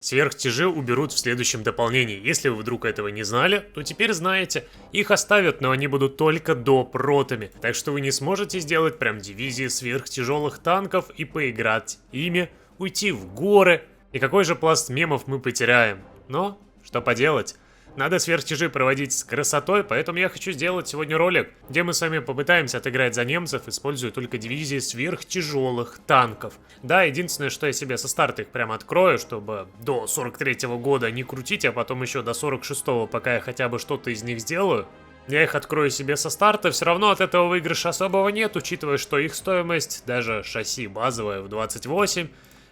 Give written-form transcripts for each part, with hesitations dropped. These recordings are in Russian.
Сверхтяжи уберут в следующем дополнении. Если вы вдруг этого не знали, то теперь знаете. Их оставят, но они будут только доп-ротами. Так что вы не сможете сделать прям дивизии сверхтяжелых танков и поиграть ими, уйти в горы. И какой же пласт мемов мы потеряем. Но, что поделать. Надо сверхтяжи проводить с красотой, поэтому я хочу сделать сегодня ролик, где мы с вами попытаемся отыграть за немцев, используя только дивизии сверхтяжелых танков. Да, единственное, что я себе со старта их прямо открою, чтобы до 43-го года не крутить, а потом еще до 46-го, пока я хотя бы что-то из них сделаю. Я их открою себе со старта, все равно от этого выигрыша особого нет, учитывая, что их стоимость, даже шасси базовое в 28,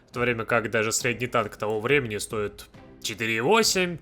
в то время как даже средний танк того времени стоит 4,8.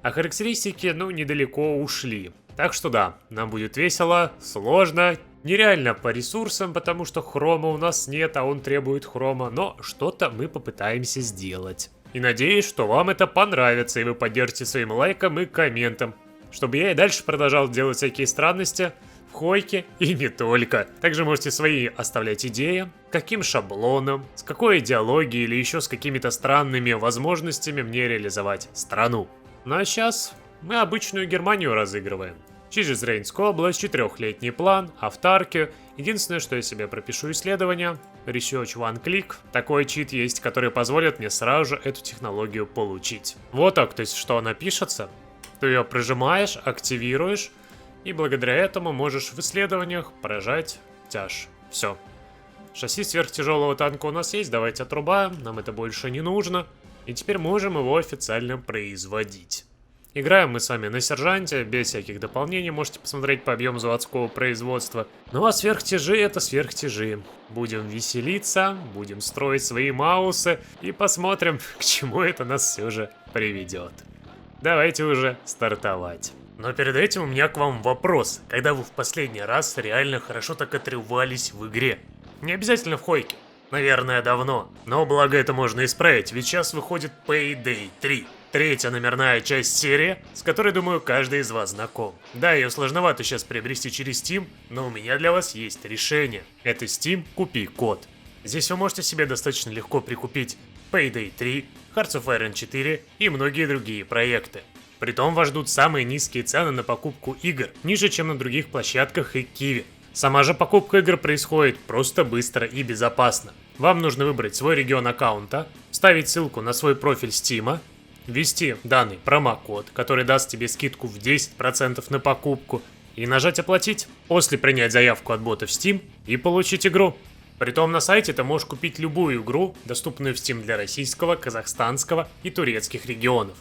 А характеристики, недалеко ушли. Так что да, нам будет весело, сложно, нереально по ресурсам, потому что хрома у нас нет, а он требует хрома, но что-то мы попытаемся сделать. И надеюсь, что вам это понравится, и вы поддержите своим лайком и комментом, чтобы я и дальше продолжал делать всякие странности в Хойке и не только. Также можете свои оставлять идеи, каким шаблоном, с какой идеологией или еще с какими-то странными возможностями мне реализовать страну. Ну а сейчас мы обычную Германию разыгрываем. Через Рейнскую область, 4-летний план, автарки. Единственное, что я себе пропишу исследование. Research One Click. Такой чит есть, который позволит мне сразу же эту технологию получить. Вот так, то есть что она пишется. Ты ее прожимаешь, активируешь. И благодаря этому можешь в исследованиях поражать тяж. Все. Шасси сверхтяжелого танка у нас есть, давайте отрубаем. Нам это больше не нужно. И теперь можем его официально производить. Играем мы с вами на сержанте, без всяких дополнений, можете посмотреть по объему заводского производства. Ну а сверхтяжи это сверхтяжи. Будем веселиться, будем строить свои маусы и посмотрим, к чему это нас все же приведет. Давайте уже стартовать. Но перед этим у меня к вам вопрос. Когда вы в последний раз реально хорошо так отрывались в игре? Не обязательно в Хойке. Наверное, давно. Но благо это можно исправить, ведь сейчас выходит Payday 3. Третья номерная часть серии, с которой, думаю, каждый из вас знаком. Да, ее сложновато сейчас приобрести через Steam, но у меня для вас есть решение. Это Steam Купи Код. Здесь вы можете себе достаточно легко прикупить Payday 3, Hearts of Iron 4 и многие другие проекты. Притом вас ждут самые низкие цены на покупку игр, ниже, чем на других площадках и Киви. Сама же покупка игр происходит просто быстро и безопасно. Вам нужно выбрать свой регион аккаунта, вставить ссылку на свой профиль Steam, ввести данный промокод, который даст тебе скидку в 10% на покупку, и нажать «Оплатить». После принять заявку от бота в Steam и получить игру. Притом на сайте ты можешь купить любую игру, доступную в Steam для российского, казахстанского и турецких регионов.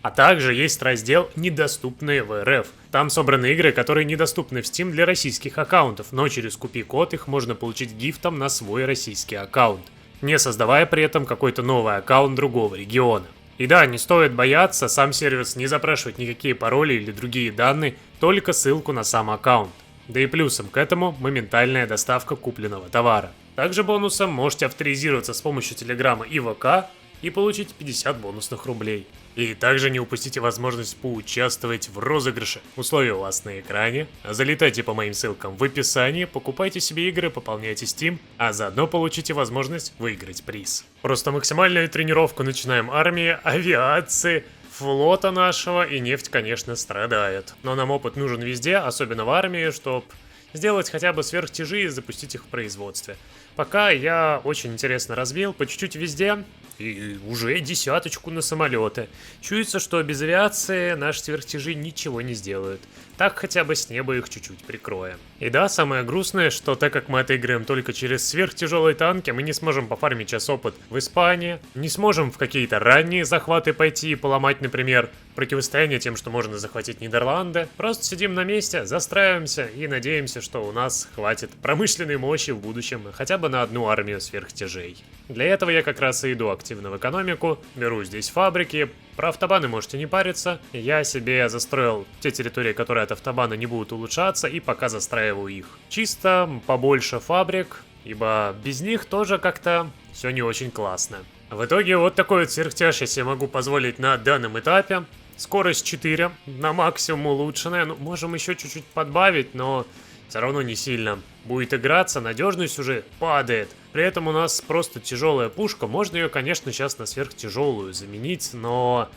А также есть раздел «Недоступные в РФ». Там собраны игры, которые недоступны в Steam для российских аккаунтов, но через Купи Код их можно получить гифтом на свой российский аккаунт, не создавая при этом какой-то новый аккаунт другого региона. И да, не стоит бояться, сам сервис не запрашивает никакие пароли или другие данные, только ссылку на сам аккаунт. Да и плюсом к этому моментальная доставка купленного товара. Также бонусом можете авторизироваться с помощью Телеграма и ВК и получить 50 бонусных рублей. И также не упустите возможность поучаствовать в розыгрыше. Условия у вас на экране. Залетайте по моим ссылкам в описании, покупайте себе игры, пополняйте Steam, а заодно получите возможность выиграть приз. Просто максимальную тренировку начинаем армии, авиации, флота нашего, и нефть, конечно, страдает. Но нам опыт нужен везде, особенно в армии, чтобы сделать хотя бы сверхтяжи и запустить их в производстве. Пока я очень интересно разбил, по чуть-чуть везде, и уже 10 на самолеты. Чуется, что без авиации наши сверхтяжи ничего не сделают. Так хотя бы с неба их чуть-чуть прикроем. И да, самое грустное, что так как мы отыграем только через сверхтяжелые танки, мы не сможем пофармить сейчас опыт в Испании, не сможем в какие-то ранние захваты пойти и поломать, например, противостояние тем, что можно захватить Нидерланды. Просто сидим на месте, застраиваемся и надеемся, что у нас хватит промышленной мощи в будущем хотя бы на одну армию сверхтяжей. Для этого я как раз и иду активно в экономику, беру здесь фабрики. Про автобаны можете не париться, я себе застроил те территории, которые от автобана не будут улучшаться, и пока застраиваю их. Чисто побольше фабрик, ибо без них тоже как-то все не очень классно. В итоге вот такой вот сверхтяж я себе могу позволить на данном этапе. Скорость 4, на максимум улучшенная, можем еще чуть-чуть подбавить, но все равно не сильно будет играться, надежность уже падает. При этом у нас просто тяжелая пушка. Можно ее, конечно, сейчас на сверхтяжелую заменить, но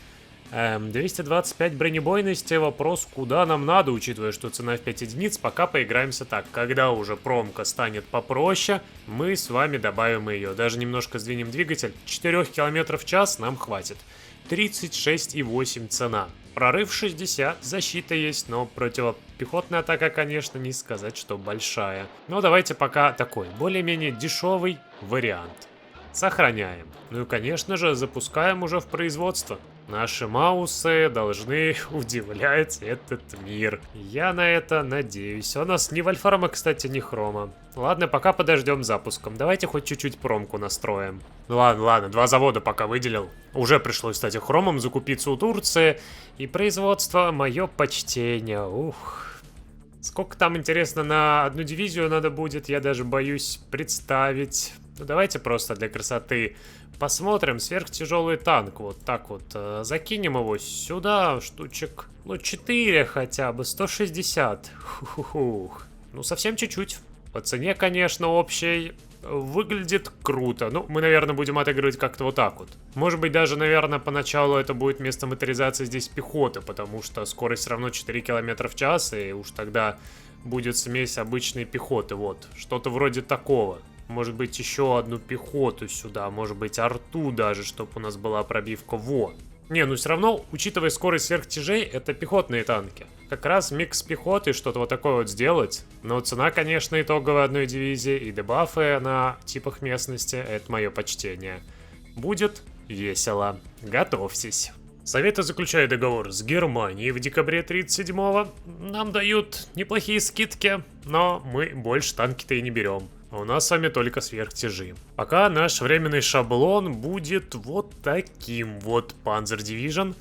225 бронебойности, вопрос, куда нам надо, учитывая, что цена в 5 единиц. Пока поиграемся так. Когда уже промка станет попроще, мы с вами добавим ее. Даже немножко сдвинем двигатель. 4 км в час нам хватит. 36,8 цена. Прорыв 60, защита есть, но противопехотная атака, конечно, не сказать, что большая. Но давайте пока такой, более-менее дешевый вариант. Сохраняем. Ну и, конечно же, запускаем уже в производство. Наши маусы должны удивлять этот мир. Я на это надеюсь. У нас ни вольфрама, кстати, ни хрома. Ладно, пока подождем запуском. Давайте хоть чуть-чуть промку настроим. Ну ладно, 2 завода пока выделил. Уже пришлось, кстати, хромом закупиться у Турции. И производство, мое почтение. Ух. Сколько там, интересно, на одну дивизию надо будет, я даже боюсь представить. Ну, давайте просто для красоты посмотрим. Сверхтяжелый танк, вот так вот. Закинем его сюда, штучек, ну, 4 хотя бы, 160. Ху-ху-хух. Ну, совсем чуть-чуть. По цене, конечно, общей выглядит круто. Ну, мы, наверное, будем отыгрывать как-то вот так вот. Может быть, даже, наверное, поначалу это будет вместо моторизации здесь пехоты, потому что скорость все равно 4 км в час, и уж тогда будет смесь обычной пехоты, вот. Что-то вроде такого. Может быть, еще одну пехоту сюда, может быть, арту даже, чтобы у нас была пробивка. Во. Не, ну все равно, учитывая скорость сверхтяжей, это пехотные танки. Как раз микс пехоты, что-то вот такое вот сделать. Но цена, конечно, итоговой одной дивизии и дебафы на типах местности, это мое почтение. Будет весело. Готовьтесь. Советы заключают договор с Германией в декабре 37-го. Нам дают неплохие скидки, но мы больше танки-то и не берем. У нас с вами только сверхтяжи. Пока наш временный шаблон будет вот таким вот. Panzer Division.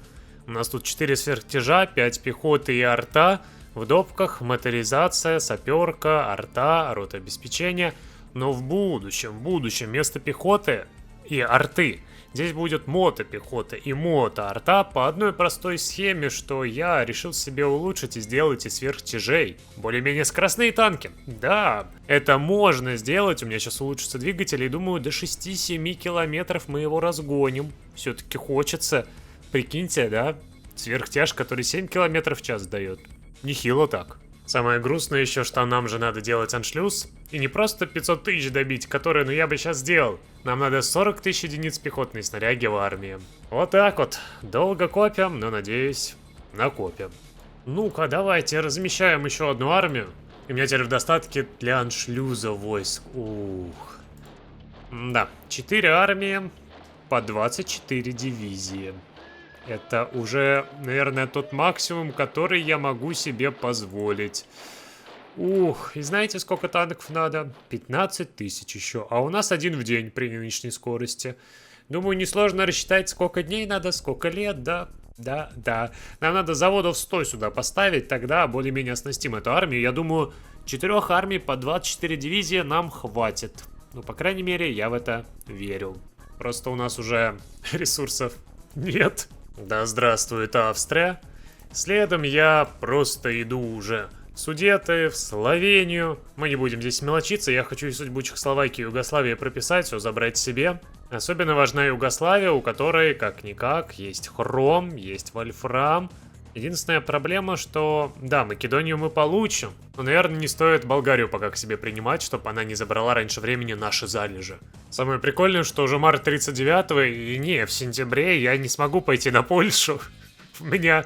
У нас тут 4 сверхтяжа, 5 пехоты и арта. В допках моторизация, саперка, арта, рота обеспечения. Но в будущем вместо пехоты и арты здесь будет мотопехота и мотоарта по одной простой схеме, что я решил себе улучшить и сделать из сверхтяжей. Более-менее скоростные танки. Да, это можно сделать. У меня сейчас улучшится двигатель, и думаю, до 6-7 километров мы его разгоним. Все-таки хочется. Прикиньте, да? Сверхтяж, который 7 километров в час дает. Нехило так. Самое грустное еще, что нам же надо делать аншлюз. И не просто 500 тысяч добить, которые, ну, я бы сейчас сделал. Нам надо 40 тысяч единиц пехотной снаряги в армии. Вот так вот. Долго копим, но, надеюсь, накопим. Ну-ка, давайте размещаем еще одну армию. И у меня теперь в достатке для аншлюза войск. Ух. Да, 4 армии по 24 дивизии. Это уже, наверное, тот максимум, который я могу себе позволить. Ух, и знаете, сколько танков надо? 15 тысяч еще. А у нас один в день при нынешней скорости. Думаю, несложно рассчитать, сколько дней надо, сколько лет, да. Да. Нам надо заводов 100 сюда поставить, тогда более-менее оснастим эту армию. Я думаю, 4 армий по 24 дивизии нам хватит. Ну, по крайней мере, я в это верю. Просто у нас уже ресурсов нет. Да здравствует Австрия. Следом я просто иду уже в Судеты, в Словению. Мы не будем здесь мелочиться. Я хочу из судьбу Чехословакии и Югославии прописать, все забрать себе. Особенно важна Югославия, у которой, как-никак, есть хром, есть вольфрам. Единственная проблема, что, да, Македонию мы получим, но, наверное, не стоит Болгарию пока к себе принимать, чтобы она не забрала раньше времени наши залежи. Самое прикольное, что уже март 39-го, и не, в сентябре я не смогу пойти на Польшу. У меня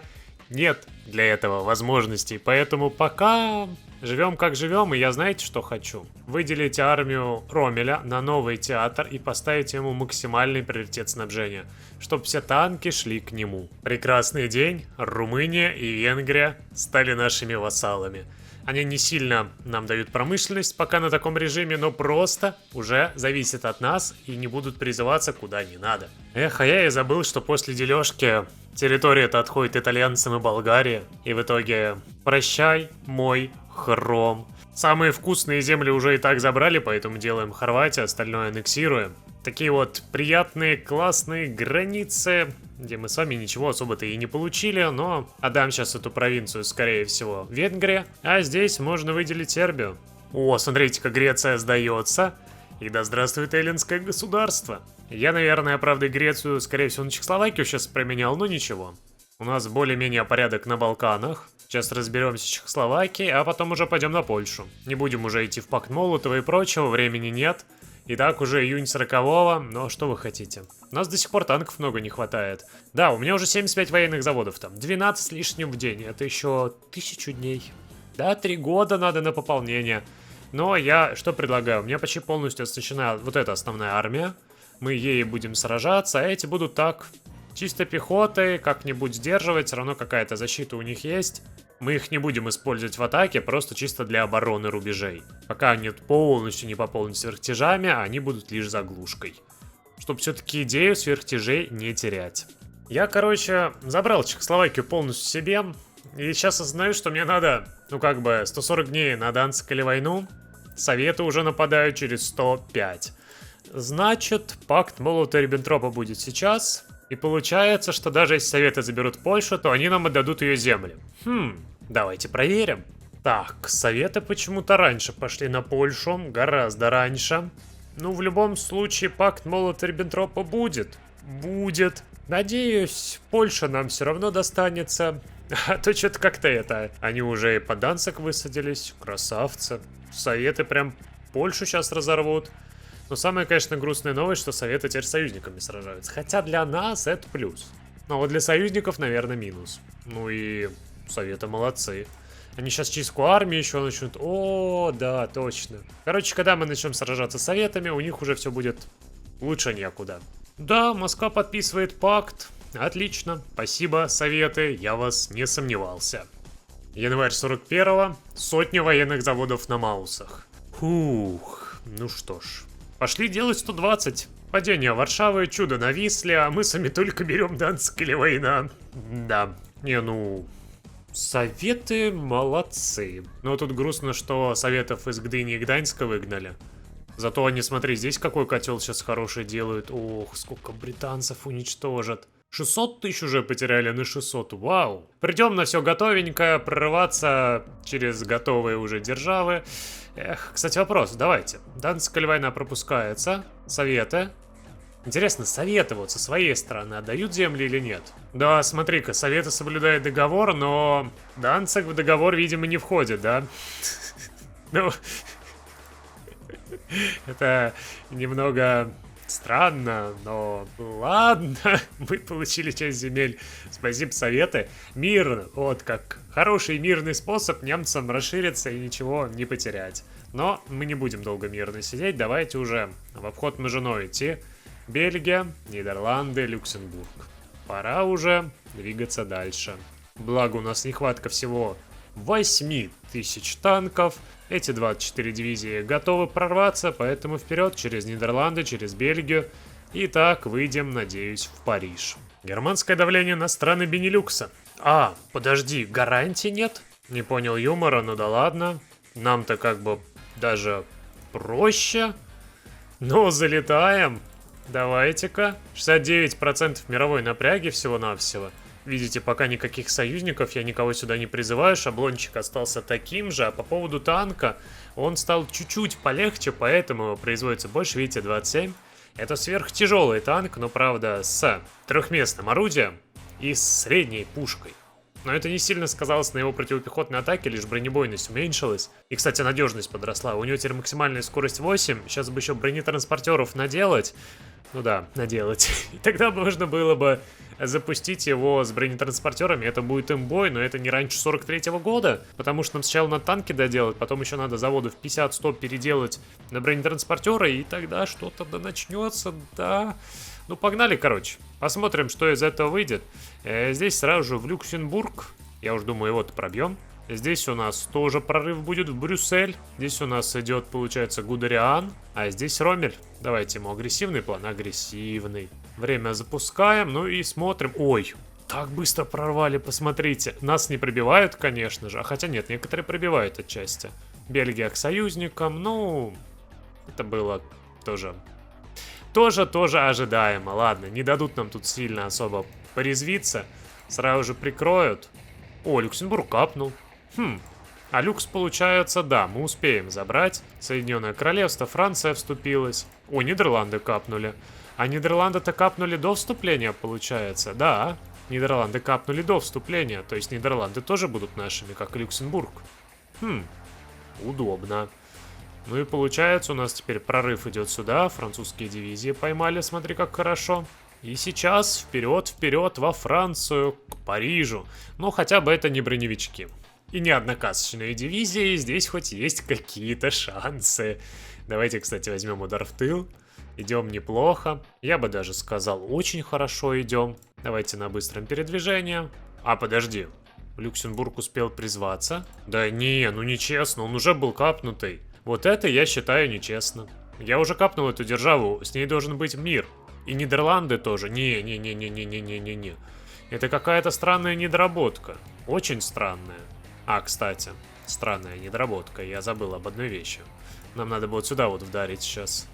нет для этого возможностей, поэтому пока живем как живем, и я знаете, что хочу? Выделить армию Ромеля на новый театр и поставить ему максимальный приоритет снабжения, чтобы все танки шли к нему. Прекрасный день, Румыния и Венгрия стали нашими вассалами. Они не сильно нам дают промышленность пока на таком режиме, но просто уже зависят от нас и не будут призываться куда не надо. Эх, а я и забыл, что после дележки территория-то отходит итальянцам и Болгарии. И в итоге прощай, мой хром. Самые вкусные земли уже и так забрали, поэтому делаем Хорватию, остальное аннексируем. Такие вот приятные, классные границы, где мы с вами ничего особо-то и не получили, но отдам сейчас эту провинцию, скорее всего, Венгрия. А здесь можно выделить Сербию. О, смотрите-ка, Греция сдается. И да здравствует эллинское государство. Я, наверное, правда, Грецию, скорее всего, на Чехословакию сейчас променял, но ничего. У нас более-менее порядок на Балканах. Сейчас разберемся с Чехословакией, а потом уже пойдем на Польшу. Не будем уже идти в пакт Молотова и прочего, времени нет. И так уже июнь 40-го, но что вы хотите? У нас до сих пор танков много не хватает. Да, у меня уже 75 военных заводов там, 12 с лишним в день, это еще 1000 дней. Да, 3 года надо на пополнение. Но я что предлагаю? У меня почти полностью оснащена вот эта основная армия. Мы ей будем сражаться, а эти будут так, чисто пехотой, как-нибудь сдерживать, все равно какая-то защита у них есть. Мы их не будем использовать в атаке, просто чисто для обороны рубежей. Пока они полностью не пополнены сверхтяжами, они будут лишь заглушкой. Чтобы все-таки идею сверхтяжей не терять. Я, короче, забрал Чехословакию полностью себе. И сейчас осознаю, что мне надо, 140 дней на Данцик или войну. Советы уже нападают через 105. Значит, пакт Молотова-Риббентропа будет сейчас. И получается, что даже если Советы заберут Польшу, то они нам отдадут ее земли. Давайте проверим. Так, Советы почему-то раньше пошли на Польшу, гораздо раньше. В любом случае, пакт Молотова-Риббентропа будет. Будет. Надеюсь, Польша нам все равно достанется. А то что-то как-то они уже и по Данцик высадились. Красавцы. Советы прям Польшу сейчас разорвут. Но самая, конечно, грустная новость, что Советы теперь с союзниками сражаются. Хотя для нас это плюс. Но вот для союзников, наверное, минус. И Советы молодцы. Они сейчас чистку армии еще начнут. О, да, точно. Короче, когда мы начнем сражаться с Советами, у них уже все будет лучше некуда. Да, Москва подписывает пакт. Отлично. Спасибо, Советы. Я вас не сомневался. Январь 41-го. 100 военных заводов на Маусах. Фух. Ну что ж. Пошли делать 120. Падение Варшавы, чудо на Висле, а мы сами только берем Данцик или война. Да. Советы молодцы. Но тут грустно, что Советов из Гдыни и Гданьска выгнали. Зато они, смотри, здесь какой котел сейчас хороший делают. Ох, сколько британцев уничтожат. 600 тысяч уже потеряли на 600. Вау. Придем на все готовенькое, прорываться через готовые уже державы. Кстати, вопрос, давайте. Данцик или война пропускается. Советы. Интересно, Советы вот со своей стороны отдают земли или нет? Да, смотри-ка, Советы соблюдают договор, но Данцик в договор, видимо, не входит, да? Это немного странно, но ладно. Мы получили часть земель. Спасибо, Советы. Мир, вот как хороший мирный способ немцам расшириться и ничего не потерять. Но мы не будем долго мирно сидеть. Давайте уже в обход Мажино идти. Бельгия, Нидерланды, Люксембург. Пора уже двигаться дальше. Благо у нас нехватка всего 8000 танков. Эти 24 дивизии готовы прорваться, поэтому вперед через Нидерланды, через Бельгию. И так выйдем, надеюсь, в Париж. Германское давление на страны Бенилюкса. Подожди, гарантий нет? Не понял юмора, ну да ладно. Нам-то как бы даже проще. Но залетаем. Давайте-ка. 69% мировой напряги всего-навсего. Видите, пока никаких союзников, я никого сюда не призываю, шаблончик остался таким же, а по поводу танка, он стал чуть-чуть полегче, поэтому его производится больше, видите, 27. Это сверхтяжелый танк, но правда с трехместным орудием и с средней пушкой. Но это не сильно сказалось на его противопехотной атаке, лишь бронебойность уменьшилась. И, кстати, надежность подросла. У него теперь максимальная скорость 8, сейчас бы еще бронетранспортеров наделать. Наделать. И тогда можно было бы запустить его с бронетранспортерами. Это будет имбой, но это не раньше 43-го года. Потому что нам сначала надо танки доделать, потом еще надо заводов 50-100 переделать на бронетранспортеры, и тогда что-то начнется, да. Погнали, короче. Посмотрим, что из этого выйдет. Здесь сразу же в Люксембург. Я уж думаю, его-то пробьем. Здесь у нас тоже прорыв будет в Брюссель. Здесь у нас идет, получается, Гудериан. А здесь Роммель. Давайте ему агрессивный план. Агрессивный. Время запускаем, и смотрим. Ой, так быстро прорвали, посмотрите. Нас не пробивают, конечно же. Хотя нет, некоторые пробивают отчасти. Бельгия к союзникам, это было тоже ожидаемо. Ладно, не дадут нам тут сильно особо порезвиться. Сразу же прикроют. О, Люксембург капнул. А люкс, получается, да, мы успеем забрать. Соединенное Королевство, Франция вступилась. О, Нидерланды капнули. А Нидерланды-то капнули до вступления, получается. Да, Нидерланды капнули до вступления. То есть Нидерланды тоже будут нашими, как и Люксембург. Удобно. Ну и получается, у нас теперь прорыв идет сюда. Французские дивизии поймали, смотри, как хорошо. И сейчас вперед во Францию, к Парижу. Ну, хотя бы это не броневички. И не однокасочные дивизии, здесь хоть есть какие-то шансы. Давайте, кстати, возьмем удар в тыл. Идем неплохо. Я бы даже сказал, очень хорошо идем. Давайте на быстром передвижении. А, подожди. Люксембург успел призваться? Да не, ну нечестно, он уже был капнутый. Вот это я считаю нечестно. Я уже капнул эту державу, с ней должен быть мир. И Нидерланды тоже. Не. Это какая-то странная недоработка. Очень странная. А, кстати, странная недоработка. Я забыл об одной вещи. Нам надо вот сюда вот вдарить сейчас.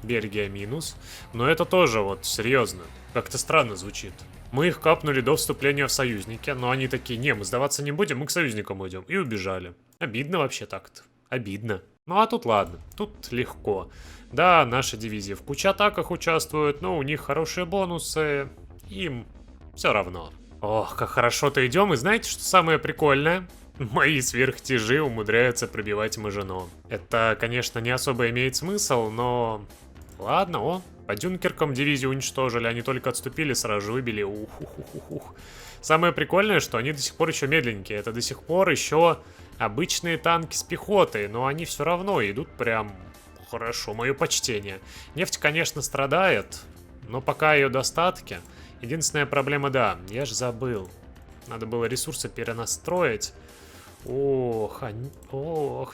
Бельгия минус. Но это тоже вот серьезно. Как-то странно звучит. Мы их капнули до вступления в союзники. Но они такие, не, мы сдаваться не будем, мы к союзникам уйдем. И убежали. Обидно вообще так-то. Обидно. Ну а тут ладно. Тут легко. Да, наши дивизии в куче атаках участвуют, но у них хорошие бонусы. Им все равно. Ох, как хорошо-то идем. И знаете, что самое прикольное? Мои сверхтяжи умудряются пробивать Мажино. Это, конечно, не особо имеет смысл, но... Ладно, о, по Дюнкеркам дивизию уничтожили, они только отступили, сразу выбили. Ух. Самое прикольное, что они до сих пор еще медленькие. Это до сих пор еще обычные танки с пехотой, но они все равно идут прям хорошо. Мое почтение. Нефть, конечно, страдает, но пока ее достатки. Единственная проблема, да, я же забыл. Надо было ресурсы перенастроить. Ох,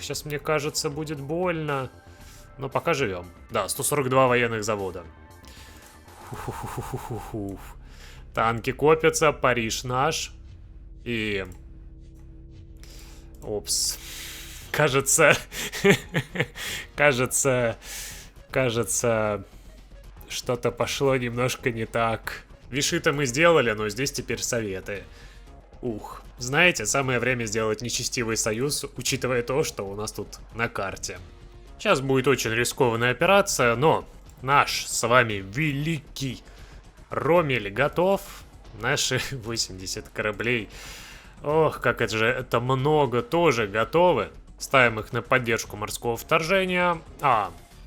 сейчас, мне кажется, будет больно. Но пока живем. Да, 142 военных завода. Танки копятся, Париж наш. И... Опс. Кажется, что-то пошло немножко не так. Виши-то мы сделали, но здесь теперь советы. Ух. Знаете, самое время сделать нечестивый союз, учитывая то, что у нас тут на карте. Сейчас будет очень рискованная операция, но наш с вами великий Роммель готов. Наши 80 кораблей. Ох, как это много, тоже готовы. Ставим их на поддержку морского вторжения.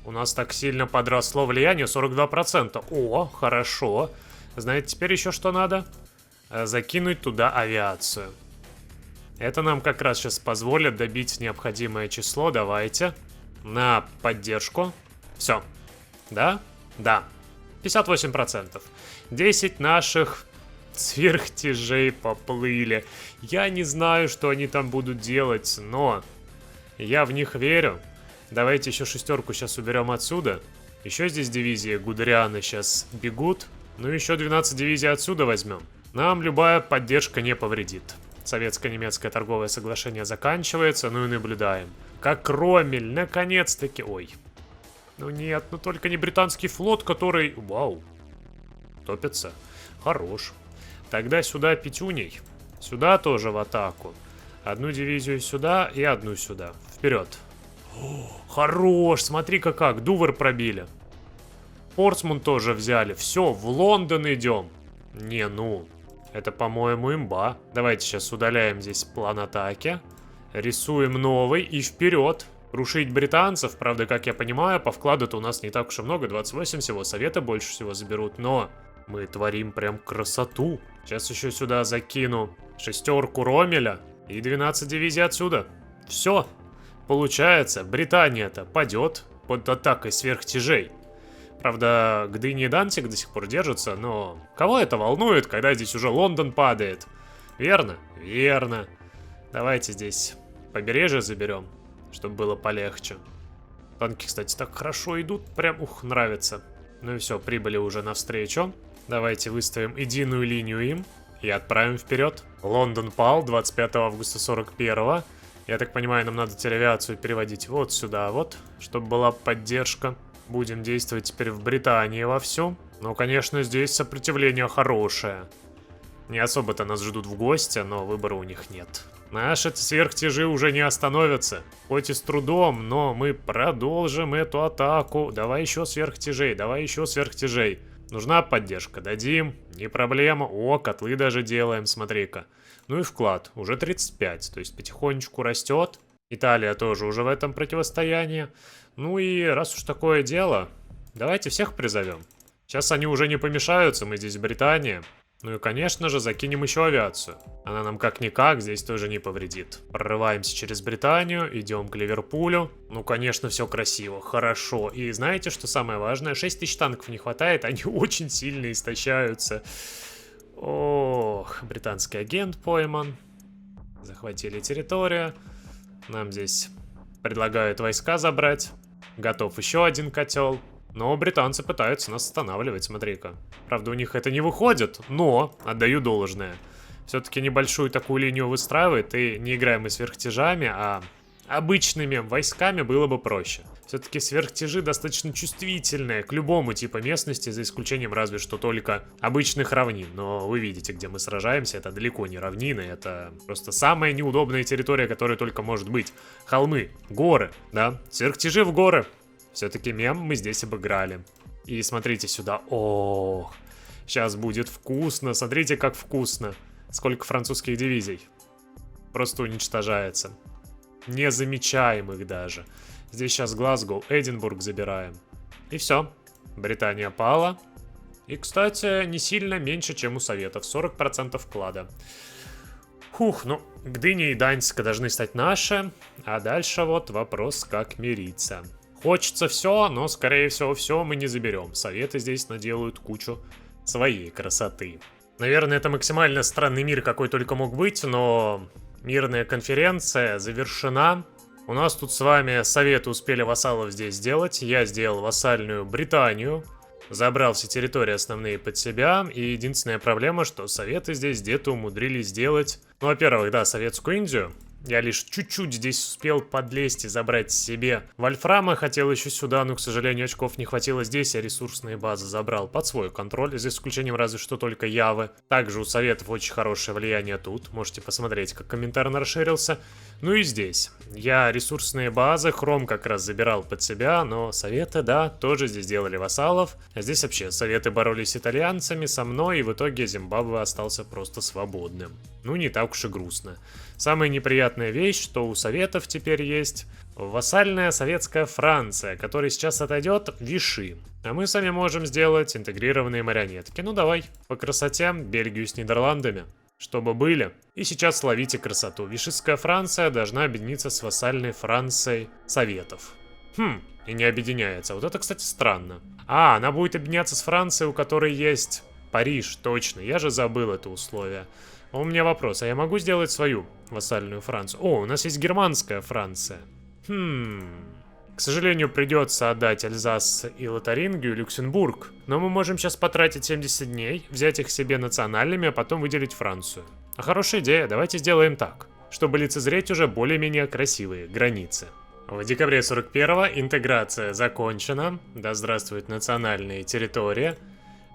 У нас так сильно подросло влияние, 42%. О, хорошо. Знаете, теперь еще что надо? Закинуть туда авиацию. Это нам как раз сейчас позволит добить необходимое число. Давайте. На поддержку. Все. Да? Да. 58%. 10 наших сверхтяжей поплыли. Я не знаю, что они там будут делать, но я в них верю. Давайте еще шестерку сейчас уберем отсюда. Еще здесь дивизии Гудериана сейчас бегут. Ну еще 12 дивизий отсюда возьмем. Нам любая поддержка не повредит. Советско-немецкое торговое соглашение заканчивается, ну и наблюдаем. Как Роммель, наконец-таки... Ой. Ну нет, ну только не британский флот, который... Вау. Топится. Хорош. Тогда сюда пятюней. Сюда тоже в атаку. Одну дивизию сюда и одну сюда. Вперед. О, хорош, смотри-ка как. Дувр пробили. Портсмут тоже взяли. Все, в Лондон идем. Не, ну... Это, по-моему, имба. Давайте сейчас удаляем здесь план атаки. Рисуем новый и вперед. Рушить британцев. Правда, как я понимаю, по вкладу-то у нас не так уж и много. 28 всего. Советы больше всего заберут. Но мы творим прям красоту. Сейчас еще сюда закину шестерку Роммеля. И 12 дивизий отсюда. Все. Получается, Британия-то падет под атакой сверхтяжей. Правда, Гдыня и Дантик до сих пор держатся, но кого это волнует, когда здесь уже Лондон падает? Верно? Верно. Давайте здесь побережье заберем, чтобы было полегче. Танки, кстати, так хорошо идут, прям, нравится. Ну и все, прибыли уже навстречу. Давайте выставим единую линию им и отправим вперед. Лондон пал 25 августа 41-го. Я так понимаю, нам надо телеавиацию переводить вот сюда вот, чтобы была поддержка. Будем действовать теперь в Британии вовсю. Но, конечно, здесь сопротивление хорошее. Не особо-то нас ждут в гости, но выбора у них нет. Наши сверхтяжи уже не остановятся. Хоть и с трудом, но мы продолжим эту атаку. Давай еще сверхтяжей, давай еще сверхтяжей. Нужна поддержка, дадим, не проблема. О, котлы даже делаем, смотри-ка. Ну и вклад, уже 35, то есть потихонечку растет. Италия тоже уже в этом противостоянии. Ну и раз уж такое дело, давайте всех призовем. Сейчас они уже не помешаются, мы здесь Британия. Ну и, конечно же, закинем еще авиацию. Она нам как-никак здесь тоже не повредит. Прорываемся через Британию, идем к Ливерпулю. Ну, конечно, все красиво, хорошо. И знаете, что самое важное? 6000 танков не хватает, они очень сильно истощаются. Ох, британский агент пойман. Захватили территорию. Нам здесь предлагают войска забрать. Готов еще один котел. Но британцы пытаются нас останавливать, смотри-ка. Правда, у них это не выходит, но отдаю должное. Все-таки небольшую такую линию выстраивает, и не играем мы сверхтяжами, а обычными войсками было бы проще. Все-таки сверхтяжи достаточно чувствительные к любому типу местности, за исключением разве что только обычных равнин. Но вы видите, где мы сражаемся, это далеко не равнины, это просто самая неудобная территория, которая только может быть. Холмы, горы, да, сверхтяжи в горы. Все-таки мем мы здесь обыграли. И смотрите сюда. Ох, сейчас будет вкусно. Смотрите, как вкусно. Сколько французских дивизий. Просто уничтожается. Не замечаем их даже. Здесь сейчас Глазго, Эдинбург забираем. И все. Британия пала. И, кстати, не сильно меньше, чем у Советов. 40% вклада. Фух, ну, Гдыня и Даньск должны стать наши. А дальше вот вопрос, как мириться. Хочется все, но, скорее всего, все мы не заберем. Советы здесь наделают кучу своей красоты. Наверное, это максимально странный мир, какой только мог быть, но мирная конференция завершена. У нас тут с вами Советы успели вассалов здесь сделать. Я сделал вассальную Британию. Забрал все территории основные под себя. И единственная проблема, что Советы здесь где-то умудрились сделать... Ну, во-первых, да, Советскую Индию. Я лишь чуть-чуть здесь успел подлезть и забрать себе вольфрама. Хотел еще сюда, но, к сожалению, очков не хватило здесь. Я ресурсные базы забрал под свой контроль, за исключением разве что только Явы. Также у Советов очень хорошее влияние тут. Можете посмотреть, как комментарий расширился. Ну и здесь. Я ресурсные базы, Хром как раз забирал под себя, но Советы, да, тоже здесь делали вассалов. А здесь вообще Советы боролись с итальянцами, со мной, и в итоге Зимбабве остался просто свободным. Ну, не так уж и грустно. Самая неприятная вещь, что у Советов теперь есть вассальная советская Франция, которая сейчас отойдет в Виши. А мы сами можем сделать интегрированные марионетки. Ну давай, по красоте, Бельгию с Нидерландами, чтобы были. И сейчас ловите красоту. Вишистская Франция должна объединиться с вассальной Францией Советов. И не объединяется. Вот это, кстати, странно. А, она будет объединяться с Францией, у которой есть Париж, точно. Я же забыл это условие. У меня вопрос, а я могу сделать свою вассальную Францию? О, у нас есть германская Франция. К сожалению, придется отдать Эльзас и Лотарингию, Люксембург. Но мы можем сейчас потратить 70 дней, взять их себе национальными, а потом выделить Францию. А хорошая идея, давайте сделаем так, чтобы лицезреть уже более-менее красивые границы. В декабре 41-го интеграция закончена. Да здравствует национальные территории.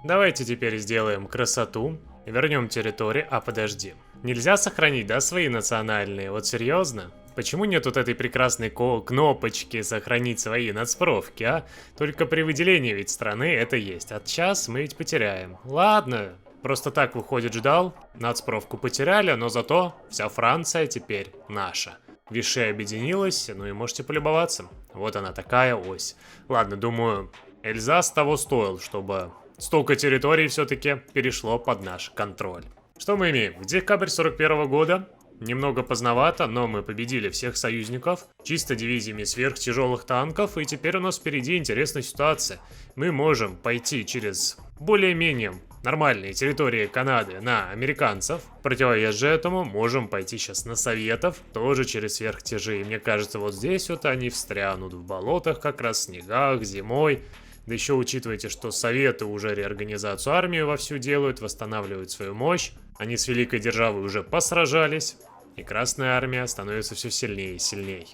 Давайте теперь сделаем красоту. Вернем территории. А, подожди. Нельзя сохранить, да, свои национальные? Вот серьезно? Почему нет вот этой прекрасной кнопочки «Сохранить свои нацпрофки», а? Только при выделении ведь страны это есть. А сейчас мы ведь потеряем. Ладно, просто так, выходит, ждал. Нацпрофку потеряли, но зато вся Франция теперь наша. Виши объединилась, ну и можете полюбоваться. Вот она, такая ось. Ладно, думаю, Эльзас того стоил, чтобы... Столько территорий все-таки перешло под наш контроль. Что мы имеем? В декабрь 41 года. Немного поздновато, но мы победили всех союзников. Чисто дивизиями сверхтяжелых танков. И теперь у нас впереди интересная ситуация. Мы можем пойти через более-менее нормальные территории Канады на американцев. Противоезд же этому можем пойти сейчас на Советов. Тоже через сверхтяжи. И мне кажется, вот здесь вот они встрянут в болотах как раз, в снегах, зимой. Да еще учитывайте, что Советы уже реорганизацию армии вовсю делают, восстанавливают свою мощь. Они с Великой Державой уже посражались. И Красная Армия становится все сильнее и сильнее.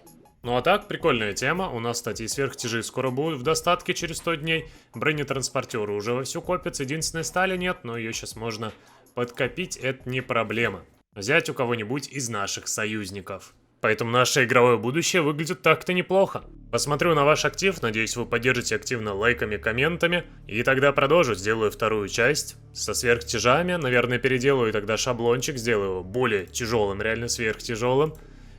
Ну а так, прикольная тема. У нас, кстати, и сверхтяжи скоро будут в достатке через 100 дней. Бронетранспортеры уже вовсю копятся. Единственной стали нет, но ее сейчас можно подкопить, это не проблема. взять у кого-нибудь из наших союзников. Поэтому наше игровое будущее выглядит так-то неплохо. Посмотрю на ваш актив, надеюсь, вы поддержите активно лайками, комментами. И тогда продолжу, сделаю вторую часть со сверхтяжами. Наверное, переделаю тогда шаблончик, сделаю его более тяжелым, реально сверхтяжелым.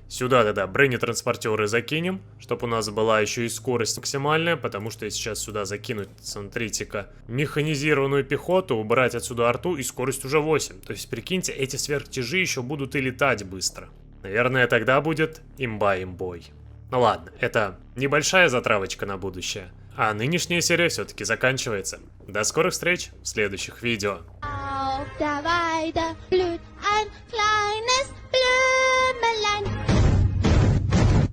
Сюда тогда бронетранспортеры закинем, чтобы у нас была еще и скорость максимальная, потому что если сейчас сюда закинуть, смотрите-ка, механизированную пехоту, убрать отсюда арту, и скорость уже 8. То есть, прикиньте, эти сверхтяжи еще будут и летать быстро. Наверное, тогда будет имба-имбой. Ну ладно, это небольшая затравочка на будущее. А нынешняя серия все-таки заканчивается. До скорых встреч в следующих видео. Auf der Weide blüht ein kleiner